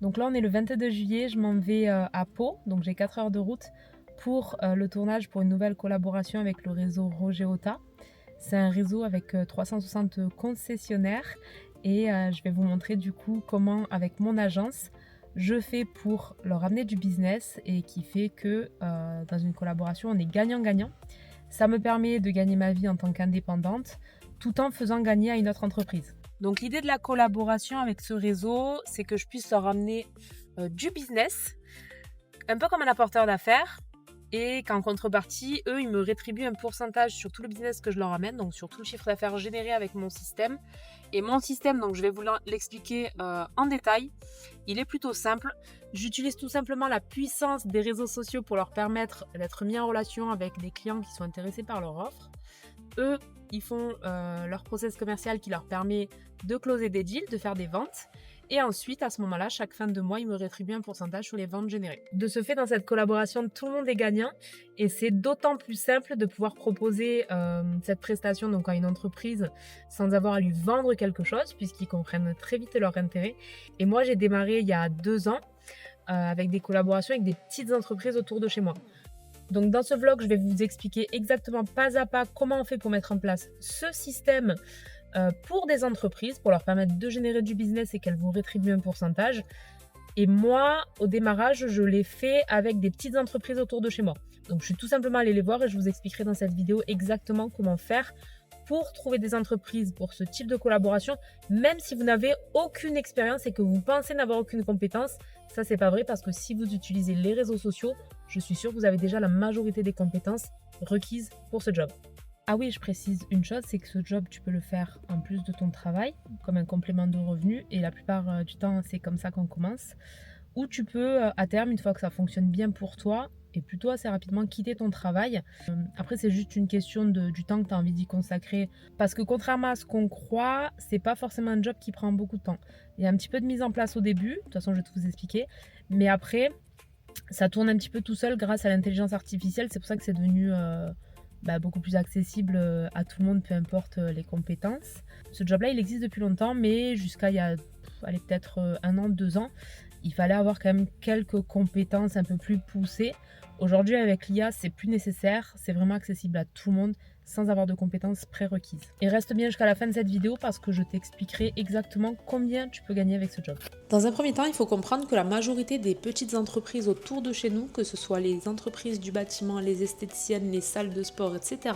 Donc là, on est le 22 juillet, je m'en vais à Pau, donc j'ai 4 heures de route pour le tournage pour une nouvelle collaboration avec le réseau Roger Ota. C'est un réseau avec 360 concessionnaires et je vais vous montrer du coup comment, avec mon agence, je fais pour leur amener du business et qui fait que dans une collaboration, on est gagnant-gagnant. Ça me permet de gagner ma vie en tant qu'indépendante tout en faisant gagner à une autre entreprise. Donc l'idée de la collaboration avec ce réseau, c'est que je puisse leur amener du business, un peu comme un apporteur d'affaires, et qu'en contrepartie, eux, ils me rétribuent un pourcentage sur tout le business que je leur amène, donc sur tout le chiffre d'affaires généré avec mon système. Et mon système, donc je vais vous l'expliquer en détail, il est plutôt simple. J'utilise tout simplement la puissance des réseaux sociaux pour leur permettre d'être mis en relation avec des clients qui sont intéressés par leur offre. Eux, ils font leur process commercial qui leur permet de closer des deals, de faire des ventes. Et ensuite, à ce moment-là, chaque fin de mois, ils me rétribuent un pourcentage sur les ventes générées. De ce fait, dans cette collaboration, tout le monde est gagnant. Et c'est d'autant plus simple de pouvoir proposer cette prestation donc, à une entreprise sans avoir à lui vendre quelque chose, puisqu'ils comprennent très vite leur intérêt. Et moi, j'ai démarré il y a 2 ans avec des collaborations avec des petites entreprises autour de chez moi. Donc dans ce vlog, je vais vous expliquer exactement pas à pas comment on fait pour mettre en place ce système pour des entreprises, pour leur permettre de générer du business et qu'elles vous rétribuent un pourcentage. Et moi, au démarrage, je l'ai fait avec des petites entreprises autour de chez moi. Donc je suis tout simplement allée les voir et je vous expliquerai dans cette vidéo exactement comment faire pour trouver des entreprises pour ce type de collaboration, même si vous n'avez aucune expérience et que vous pensez n'avoir aucune compétence. Ça, c'est pas vrai parce que si vous utilisez les réseaux sociaux, je suis sûre que vous avez déjà la majorité des compétences requises pour ce job. Ah oui, je précise une chose, c'est que ce job, tu peux le faire en plus de ton travail, comme un complément de revenu, et la plupart du temps, c'est comme ça qu'on commence. Ou tu peux, à terme, une fois que ça fonctionne bien pour toi, et plutôt assez rapidement quitter ton travail. Après, c'est juste une question du temps que tu as envie d'y consacrer. Parce que contrairement à ce qu'on croit, c'est pas forcément un job qui prend beaucoup de temps. Il y a un petit peu de mise en place au début, de toute façon, je vais tout vous expliquer. Mais après, ça tourne un petit peu tout seul grâce à l'intelligence artificielle. C'est pour ça que c'est devenu beaucoup plus accessible à tout le monde, peu importe les compétences. Ce job-là, il existe depuis longtemps, mais jusqu'à il y a peut-être 1 an, 2 ans, il fallait avoir quand même quelques compétences un peu plus poussées. Aujourd'hui, avec l'IA, c'est plus nécessaire, c'est vraiment accessible à tout le monde sans avoir de compétences prérequises. Et reste bien jusqu'à la fin de cette vidéo parce que je t'expliquerai exactement combien tu peux gagner avec ce job. Dans un premier temps, il faut comprendre que la majorité des petites entreprises autour de chez nous, que ce soit les entreprises du bâtiment, les esthéticiennes, les salles de sport, etc.,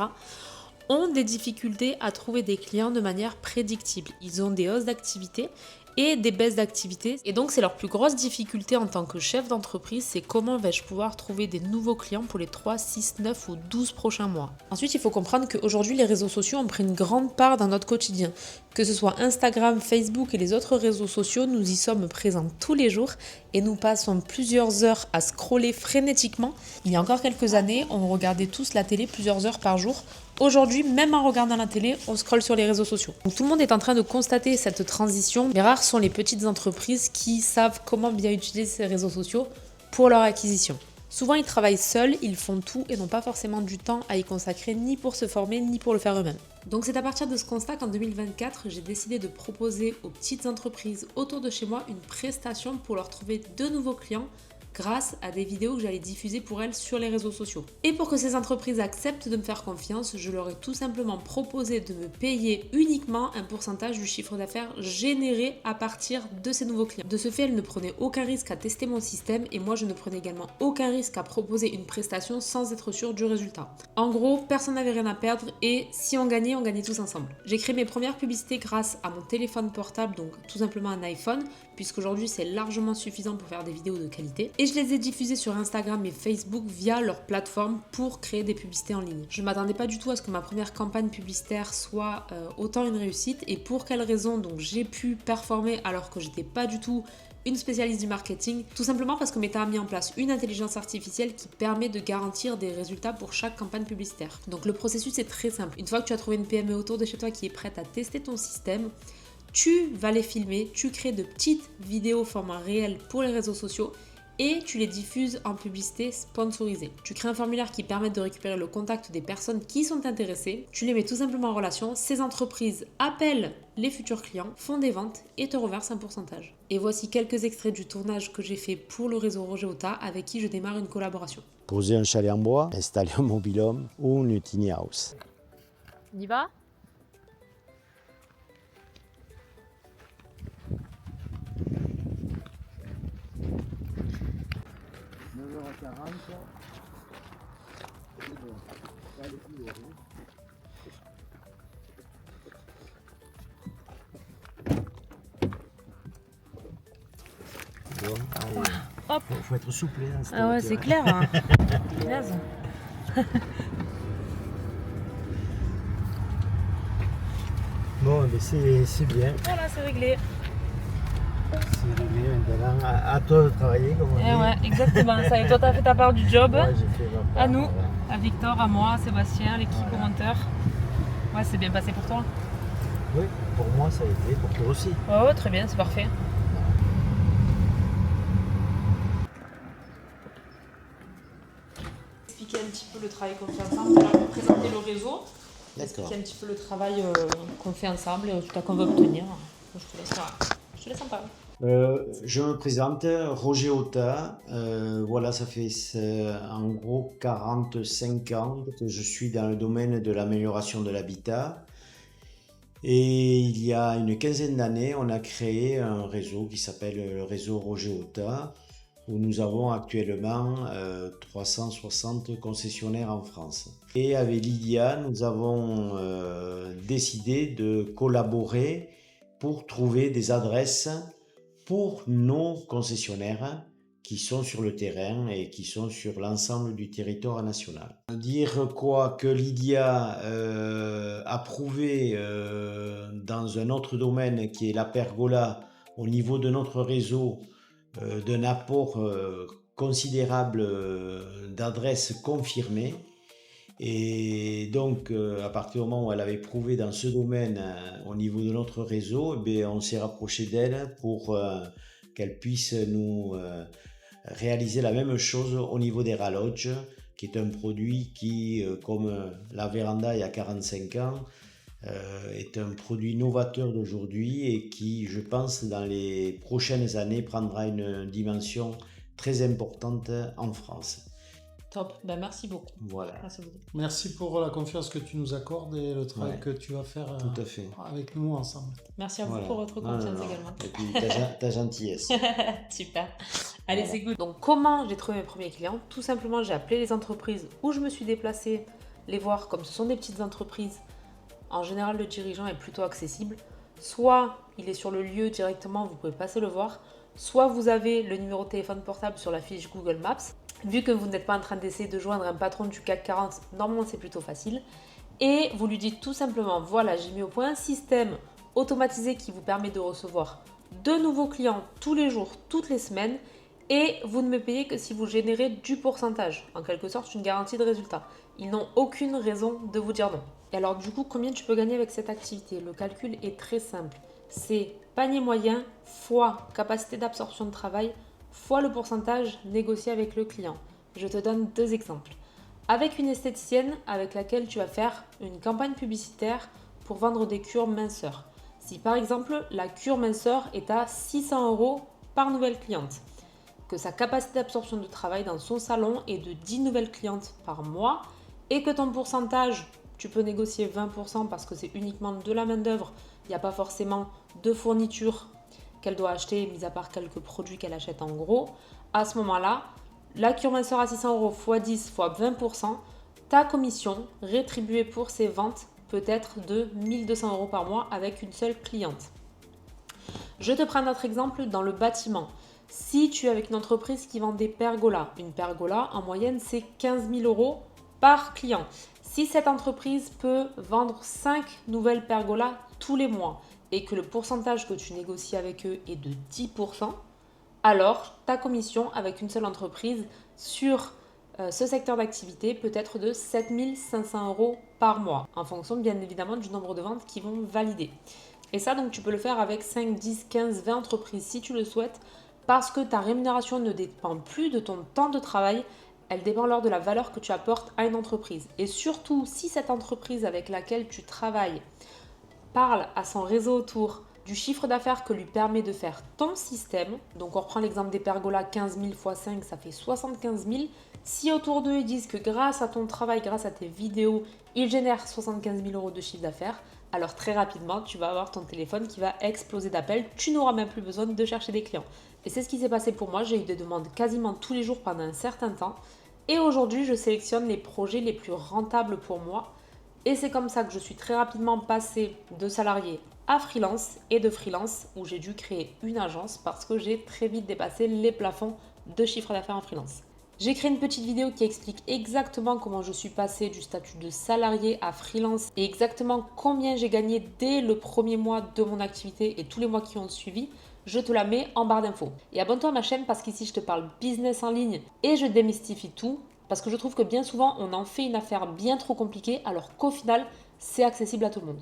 ont des difficultés à trouver des clients de manière prédictible. Ils ont des hausses d'activité et des baisses d'activité. Et donc, c'est leur plus grosse difficulté en tant que chef d'entreprise, c'est comment vais-je pouvoir trouver des nouveaux clients pour les 3, 6, 9 ou 12 prochains mois. Ensuite, il faut comprendre qu'aujourd'hui, les réseaux sociaux ont pris une grande part dans notre quotidien. Que ce soit Instagram, Facebook et les autres réseaux sociaux, nous y sommes présents tous les jours et nous passons plusieurs heures à scroller frénétiquement. Il y a encore quelques années, on regardait tous la télé plusieurs heures par jour. Aujourd'hui, même en regardant la télé, on scrolle sur les réseaux sociaux. Donc, tout le monde est en train de constater cette transition, mais rares sont les petites entreprises qui savent comment bien utiliser ces réseaux sociaux pour leur acquisition. Souvent, ils travaillent seuls, ils font tout et n'ont pas forcément du temps à y consacrer ni pour se former ni pour le faire eux-mêmes. Donc c'est à partir de ce constat qu'en 2024, j'ai décidé de proposer aux petites entreprises autour de chez moi une prestation pour leur trouver de nouveaux clients grâce à des vidéos que j'allais diffuser pour elles sur les réseaux sociaux. Et pour que ces entreprises acceptent de me faire confiance, je leur ai tout simplement proposé de me payer uniquement un pourcentage du chiffre d'affaires généré à partir de ces nouveaux clients. De ce fait, elles ne prenaient aucun risque à tester mon système et moi je ne prenais également aucun risque à proposer une prestation sans être sûr du résultat. En gros, personne n'avait rien à perdre et si on gagnait tous ensemble. J'ai créé mes premières publicités grâce à mon téléphone portable, donc tout simplement un iPhone, puisqu'aujourd'hui c'est largement suffisant pour faire des vidéos de qualité. Et je les ai diffusées sur Instagram et Facebook via leur plateforme pour créer des publicités en ligne. Je ne m'attendais pas du tout à ce que ma première campagne publicitaire soit autant une réussite. Et pour quelles raisons donc j'ai pu performer alors que j'étais pas du tout une spécialiste du marketing, tout simplement parce que Meta a mis en place une intelligence artificielle qui permet de garantir des résultats pour chaque campagne publicitaire. Donc le processus est très simple. Une fois que tu as trouvé une PME autour de chez toi qui est prête à tester ton système, tu vas les filmer, tu crées de petites vidéos format réel pour les réseaux sociaux et tu les diffuses en publicité sponsorisée. Tu crées un formulaire qui permet de récupérer le contact des personnes qui sont intéressées. Tu les mets tout simplement en relation. Ces entreprises appellent les futurs clients, font des ventes et te reversent un pourcentage. Et voici quelques extraits du tournage que j'ai fait pour le réseau Roger Ota avec qui je démarre une collaboration. Poser un chalet en bois, installer un mobil-home ou une tiny house. On y va ? Hop. Faut être souple. Hein, Ah ouais, c'est clair. Hein. Punaise. Bon, mais c'est bien. Voilà, c'est réglé. C'est réglé maintenant. À toi de travailler, comme on dit. Ouais, exactement. Ça y est, toi, t'as fait ta part du job. Ouais, j'ai fait ma part, À nous, voilà. à Victor, à moi, à Sébastien, l'équipe au monteur. Ouais, c'est bien passé pour toi. Oui, pour moi ça a été, pour toi aussi. Ouais, très bien, c'est parfait. Expliquer un petit peu le travail qu'on fait ensemble, là, pour présenter le réseau. Expliquer un petit peu le travail qu'on fait ensemble et le résultat qu'on va obtenir. Je te laisse en parler. Je me présente, Roger Ota. Voilà, ça fait en gros 45 ans que je suis dans le domaine de l'amélioration de l'habitat. Et il y a une quinzaine d'années, on a créé un réseau qui s'appelle le réseau Roger Ota, où nous avons actuellement 360 concessionnaires en France. Et avec Lydia, nous avons décidé de collaborer pour trouver des adresses pour nos concessionnaires qui sont sur le terrain et qui sont sur l'ensemble du territoire national. Dire quoi que Lydia a prouvé dans un autre domaine qui est la pergola au niveau de notre réseau d'un apport considérable d'adresses confirmées. Et donc, à partir du moment où elle avait prouvé dans ce domaine au niveau de notre réseau, on s'est rapproché d'elle pour qu'elle puisse nous réaliser la même chose au niveau des raloges, qui est un produit qui, comme la véranda il y a 45 ans, est un produit novateur d'aujourd'hui et qui, je pense, dans les prochaines années, prendra une dimension très importante en France. Top, ben merci beaucoup. Voilà. Merci pour la confiance que tu nous accordes et le travail que tu vas faire tout à fait. avec nous ensemble. Merci à vous pour votre confiance également. Et puis ta gentillesse. Super. Allez, c'est good. Donc, comment j'ai trouvé mes premiers clients? Tout simplement, j'ai appelé les entreprises où je me suis déplacée, les voir comme ce sont des petites entreprises. En général, le dirigeant est plutôt accessible. Soit il est sur le lieu directement, vous pouvez passer le voir. Soit vous avez le numéro de téléphone portable sur la fiche Google Maps. Vu que vous n'êtes pas en train d'essayer de joindre un patron du CAC 40, normalement c'est plutôt facile. Et vous lui dites tout simplement, voilà, j'ai mis au point un système automatisé qui vous permet de recevoir de nouveaux clients tous les jours, toutes les semaines. Et vous ne me payez que si vous générez du pourcentage. En quelque sorte, une garantie de résultat. Ils n'ont aucune raison de vous dire non. Et alors du coup, combien tu peux gagner avec cette activité? Le calcul est très simple. C'est panier moyen fois capacité d'absorption de travail fois le pourcentage négocié avec le client. Je te donne deux exemples. Avec une esthéticienne avec laquelle tu vas faire une campagne publicitaire pour vendre des cures minceur. Si par exemple la cure minceur est à 600 € par nouvelle cliente, que sa capacité d'absorption de travail dans son salon est de 10 nouvelles clientes par mois et que ton pourcentage, tu peux négocier 20% parce que c'est uniquement de la main-d'œuvre, il n'y a pas forcément de fourniture qu'elle doit acheter, mis à part quelques produits qu'elle achète en gros. À ce moment-là, la cure minceur à 600 € x 10 x 20%, ta commission rétribuée pour ces ventes peut être de 1200 € par mois avec une seule cliente. Je te prends notre exemple dans le bâtiment. Si tu es avec une entreprise qui vend des pergolas, une pergola en moyenne c'est 15 000 € par client. Si cette entreprise peut vendre 5 nouvelles pergolas tous les mois et que le pourcentage que tu négocies avec eux est de 10%, alors ta commission avec une seule entreprise sur ce secteur d'activité peut être de 7 500 € par mois, en fonction bien évidemment du nombre de ventes qui vont valider. Et ça, donc tu peux le faire avec 5, 10, 15, 20 entreprises si tu le souhaites. Parce que ta rémunération ne dépend plus de ton temps de travail, elle dépend alors de la valeur que tu apportes à une entreprise. Et surtout, si cette entreprise avec laquelle tu travailles parle à son réseau autour du chiffre d'affaires que lui permet de faire ton système, donc on reprend l'exemple des pergolas, 15 000 x 5, ça fait 75 000. Si autour d'eux ils disent que grâce à ton travail, grâce à tes vidéos, ils génèrent 75 000 euros de chiffre d'affaires, alors très rapidement, tu vas avoir ton téléphone qui va exploser d'appels, tu n'auras même plus besoin de chercher des clients. Et c'est ce qui s'est passé pour moi, j'ai eu des demandes quasiment tous les jours pendant un certain temps. Et aujourd'hui, je sélectionne les projets les plus rentables pour moi. Et c'est comme ça que je suis très rapidement passée de salarié à freelance et de freelance où j'ai dû créer une agence parce que j'ai très vite dépassé les plafonds de chiffre d'affaires en freelance. J'ai créé une petite vidéo qui explique exactement comment je suis passée du statut de salarié à freelance et exactement combien j'ai gagné dès le premier mois de mon activité et tous les mois qui ont suivi. Je te la mets en barre d'infos. Et abonne-toi à ma chaîne parce qu'ici je te parle business en ligne et je démystifie tout parce que je trouve que bien souvent on en fait une affaire bien trop compliquée alors qu'au final c'est accessible à tout le monde.